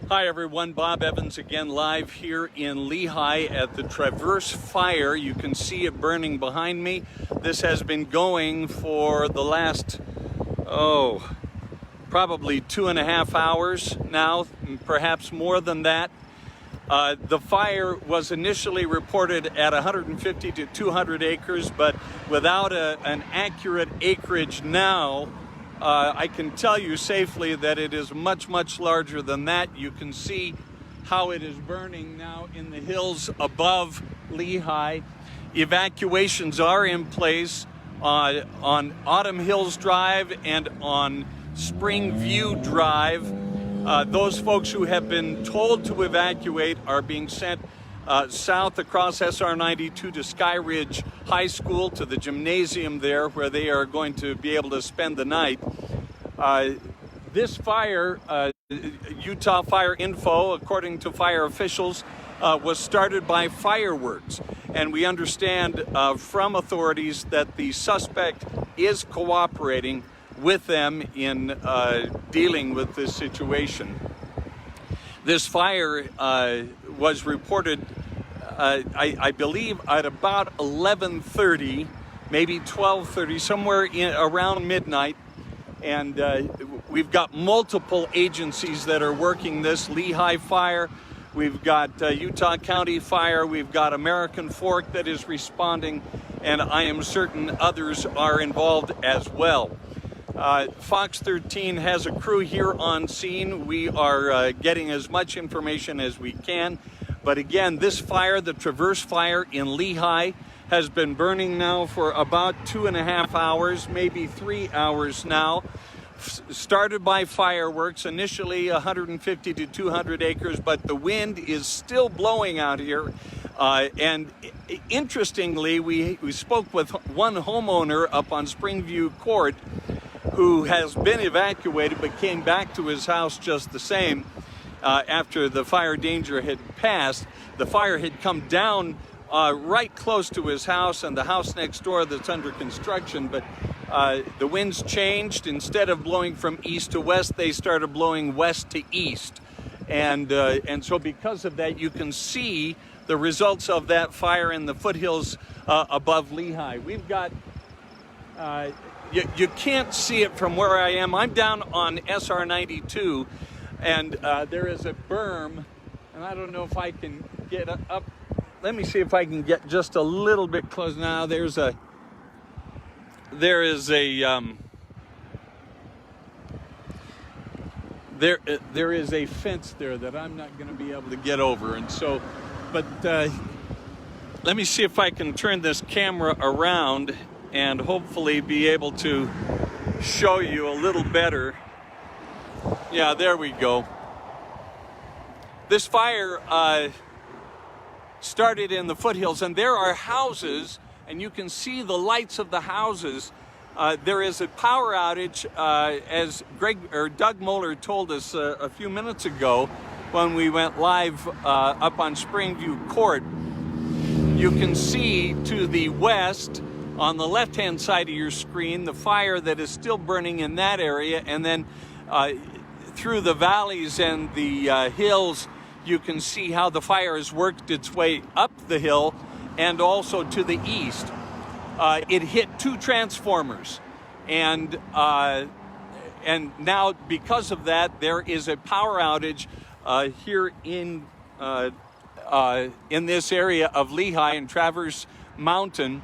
Hi everyone, Bob Evans again live here in Lehi at the Traverse Fire. You can see it burning behind me. This has been going for the last, probably 2.5 hours now, perhaps more than that. The fire was initially reported at 150 to 200 acres, but without an accurate acreage now, I can tell you safely that it is much, much larger than that. You can see how it is burning now in the hills above Lehi. Evacuations are in place on Autumn Hills Drive and on Spring View Drive. Those folks who have been told to evacuate are being sent south across SR 92 to Sky Ridge High School, to the gymnasium there, where they are going to be able to spend the night. This fire, Utah Fire Info, according to fire officials, was started by fireworks. And we understand from authorities that the suspect is cooperating with them in dealing with this situation. This fire was reported, I believe, at about 11:30, maybe 12:30, somewhere around midnight. And we've got multiple agencies that are working this. Lehi Fire, we've got Utah County Fire, we've got American Fork that is responding, and I am certain others are involved as well. Fox 13 has a crew here on scene. We are getting as much information as we can. But again, this fire, the Traverse Fire in Lehi, has been burning now for about 2.5 hours, maybe 3 hours now. Started by fireworks, initially 150 to 200 acres, but the wind is still blowing out here. And interestingly, we spoke with one homeowner up on Springview Court who has been evacuated but came back to his house just the same after the fire danger had passed. The fire had come down right close to his house and the house next door that's under construction, but the winds changed. Instead of blowing from east to west, they started blowing west to east. And so because of that, you can see the results of that fire in the foothills above Lehi. We've got you can't see it from where I am. I'm down on SR 92, and there is a berm, and I don't know if I can get up. Let me see if I can get just a little bit close. Now there is a fence there that I'm not going to be able to get over, and so, but let me see if I can turn this camera around and hopefully be able to show you a little better. Yeah, there we go. This fire started in the foothills, and there are houses, and you can see the lights of the houses. There is a power outage, as Doug Moeller told us a few minutes ago when we went live up on Springview Court. You can see to the west, on the left-hand side of your screen, the fire that is still burning in that area, and then through the valleys and the hills, you can see how the fire has worked its way up the hill and also to the east. It hit 2 transformers, and now because of that, there is a power outage here in this area of Lehi and Traverse Mountain.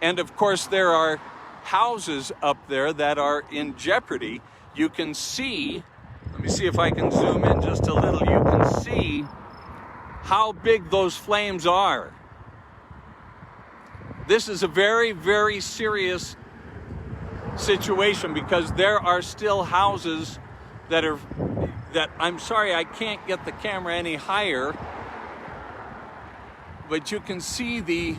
And of course, there are houses up there that are in jeopardy. You can see, let me see if I can zoom in just a little. You can see how big those flames are. This is a very, very serious situation because there are still houses that I'm sorry, I can't get the camera any higher, but you can see the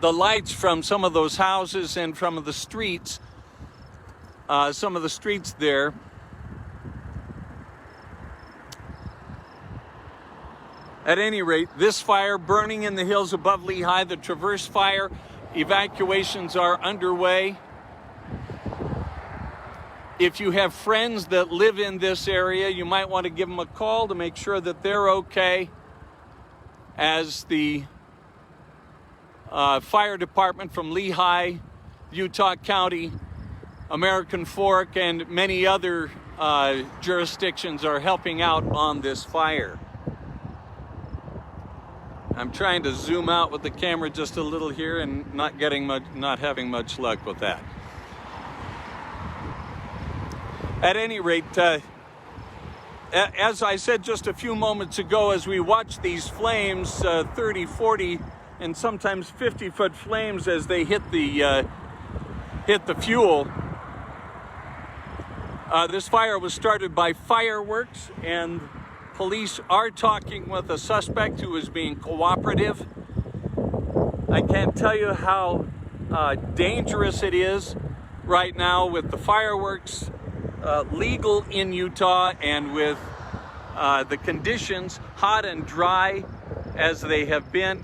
lights from some of those houses and from the streets, some of the streets there. At any rate, this fire burning in the hills above Lehi, the Traverse Fire, evacuations are underway. If you have friends that live in this area, you might want to give them a call to make sure that they're okay, as the fire department from Lehi, Utah County, American Fork, and many other jurisdictions are helping out on this fire. I'm trying to zoom out with the camera just a little here and not having much luck with that. At any rate, as I said just a few moments ago, as we watch these flames, 30, 40, and sometimes 50-foot flames as they hit the fuel, this fire was started by fireworks, and police are talking with a suspect who is being cooperative. I can't tell you how dangerous it is right now with the fireworks legal in Utah, and with the conditions, hot and dry as they have been,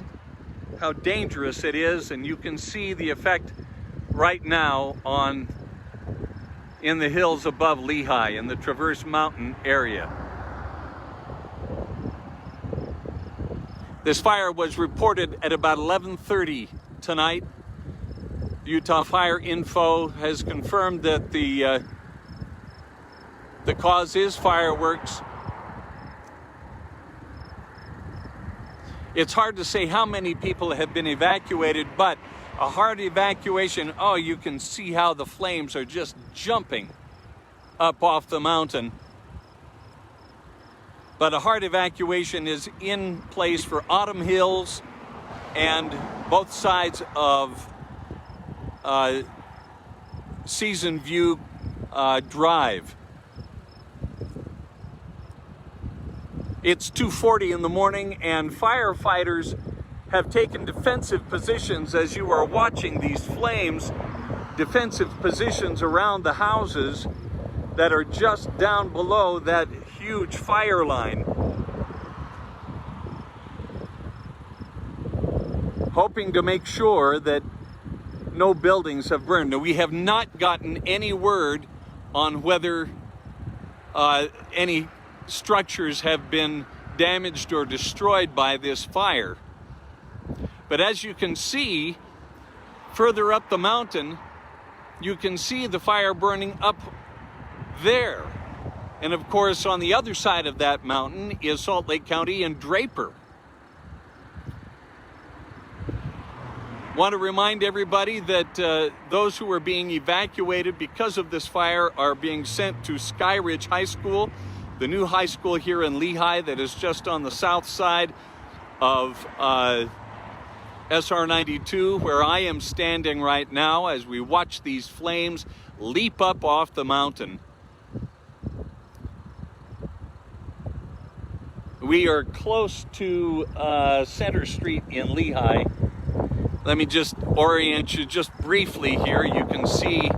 how dangerous it is. And you can see the effect right now in the hills above Lehi, in the Traverse Mountain area. This fire was reported at about 11:30 tonight. Utah Fire Info has confirmed that the cause is fireworks. It's hard to say how many people have been evacuated, but a hard evacuation, oh, you can see how the flames are just jumping up off the mountain. But a hard evacuation is in place for Autumn Hills and both sides of Season View Drive. It's 2:40 in the morning, and firefighters have taken defensive positions as you are watching these flames, defensive positions around the houses that are just down below that huge fire line, hoping to make sure that no buildings have burned. Now, we have not gotten any word on whether any structures have been damaged or destroyed by this fire. But as you can see, further up the mountain, you can see the fire burning up there. And of course, on the other side of that mountain is Salt Lake County and Draper. Want to remind everybody that those who are being evacuated because of this fire are being sent to Sky Ridge High School, the new high school here in Lehi that is just on the south side of SR 92, where I am standing right now as we watch these flames leap up off the mountain. We are close to Center Street in Lehi. Let me just orient you just briefly here. You can see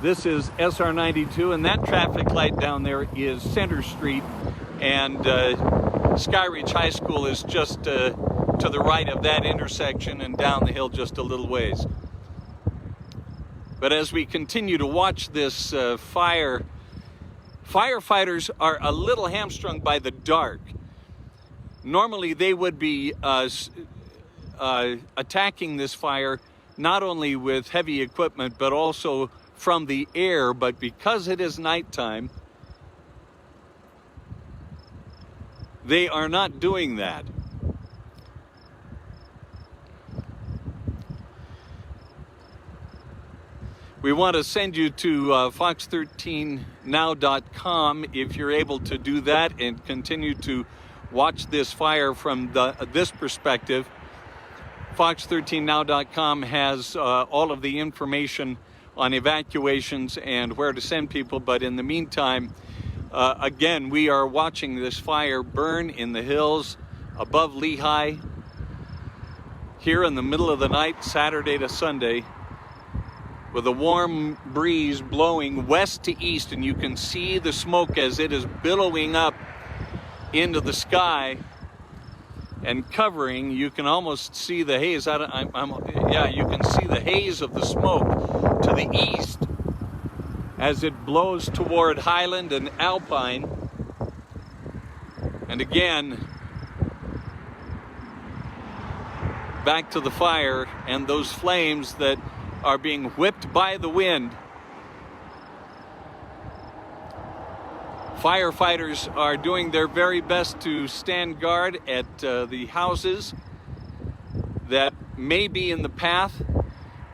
this is SR 92, and that traffic light down there is Center Street, and Sky Ridge High School is just to the right of that intersection and down the hill just a little ways. But as we continue to watch this fire, firefighters are a little hamstrung by the dark. Normally they would be attacking this fire not only with heavy equipment but also from the air, but because it is nighttime, they are not doing that. We want to send you to fox13now.com if you're able to do that and continue to watch this fire from this perspective. Fox13now.com has all of the information on evacuations and where to send people, but in the meantime, again, we are watching this fire burn in the hills above Lehi here in the middle of the night, Saturday to Sunday, with a warm breeze blowing west to east, and you can see the smoke as it is billowing up into the sky and covering. You can almost see the haze. You can see the haze of the smoke to the east as it blows toward Highland and Alpine. And again, back to the fire and those flames that are being whipped by the wind. Firefighters are doing their very best to stand guard at the houses that may be in the path,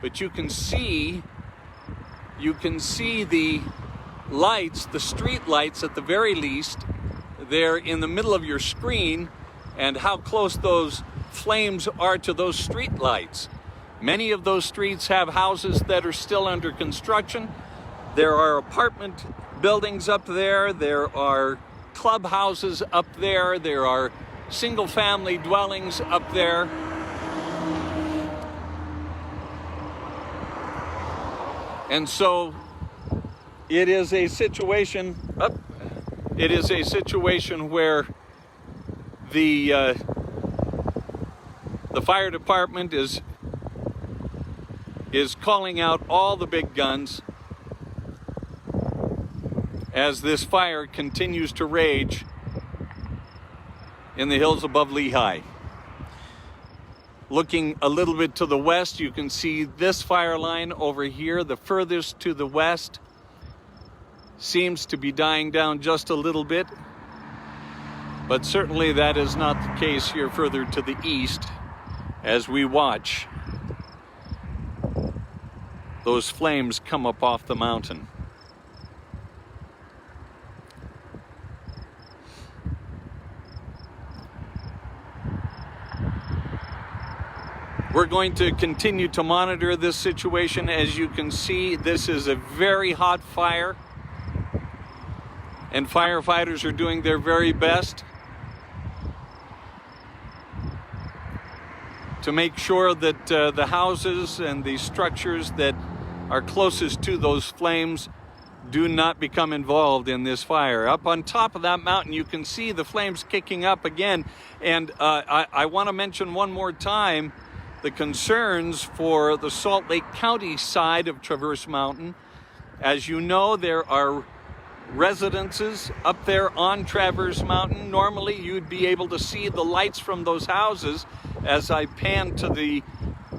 but you can see the lights, the street lights at the very least. They're in the middle of your screen, and how close those flames are to those street lights. Many of those streets have houses that are still under construction. There are apartment buildings up there. There are clubhouses up there. There are single-family dwellings up there. And so it is a situation. It is a situation where the fire department is calling out all the big guns as this fire continues to rage in the hills above Lehi. Looking a little bit to the west, you can see this fire line over here, the furthest to the west, seems to be dying down just a little bit, but certainly that is not the case here further to the east as we watch those flames come up off the mountain. We're going to continue to monitor this situation. As you can see, this is a very hot fire, and firefighters are doing their very best to make sure that the houses and the structures that are closest to those flames do not become involved in this fire. Up on top of that mountain, you can see the flames kicking up again. And I want to mention one more time the concerns for the Salt Lake County side of Traverse Mountain. As you know, there are residences up there on Traverse Mountain. Normally, you'd be able to see the lights from those houses. As I pan to the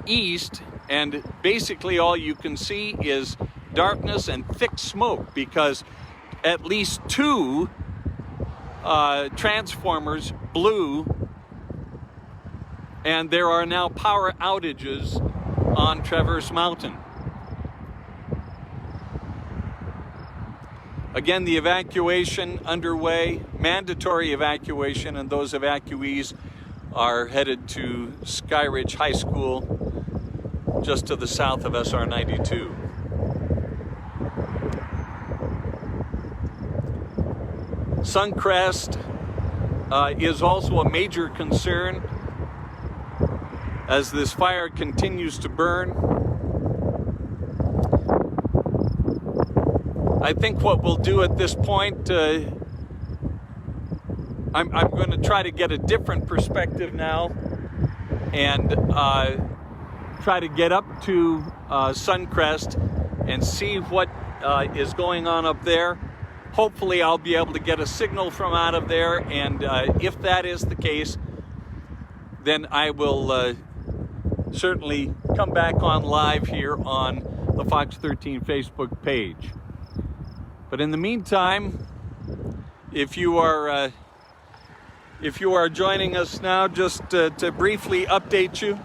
east, and basically all you can see is darkness and thick smoke, because at least two transformers blew, and there are now power outages on Traverse Mountain. Again, the evacuation underway, mandatory evacuation, and those evacuees are headed to Sky Ridge High School just to the south of SR 92. Suncrest is also a major concern as this fire continues to burn. I think what we'll do at this point, I'm going to try to get a different perspective now and try to get up to Suncrest and see what is going on up there. Hopefully I'll be able to get a signal from out of there, and if that is the case, then I will certainly come back on live here on the Fox 13 Facebook page. But in the meantime, if you are joining us now, just to briefly update you,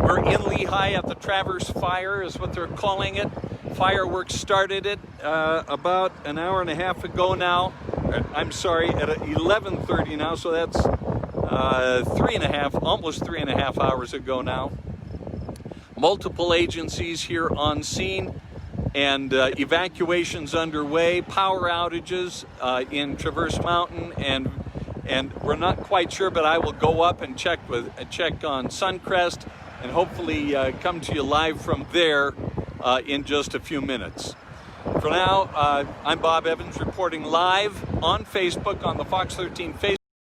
we're in Lehi at the Traverse Fire, is what they're calling it. Fireworks started it about an hour and a half ago now. I'm sorry, at 11:30 now, so that's almost 3.5 hours ago now. Multiple agencies here on scene, and evacuations underway, power outages in Traverse Mountain, and we're not quite sure, but I will go up and check on Suncrest and hopefully come to you live from there in just a few minutes. For now, I'm Bob Evans reporting live on Facebook on the Fox 13 Facebook.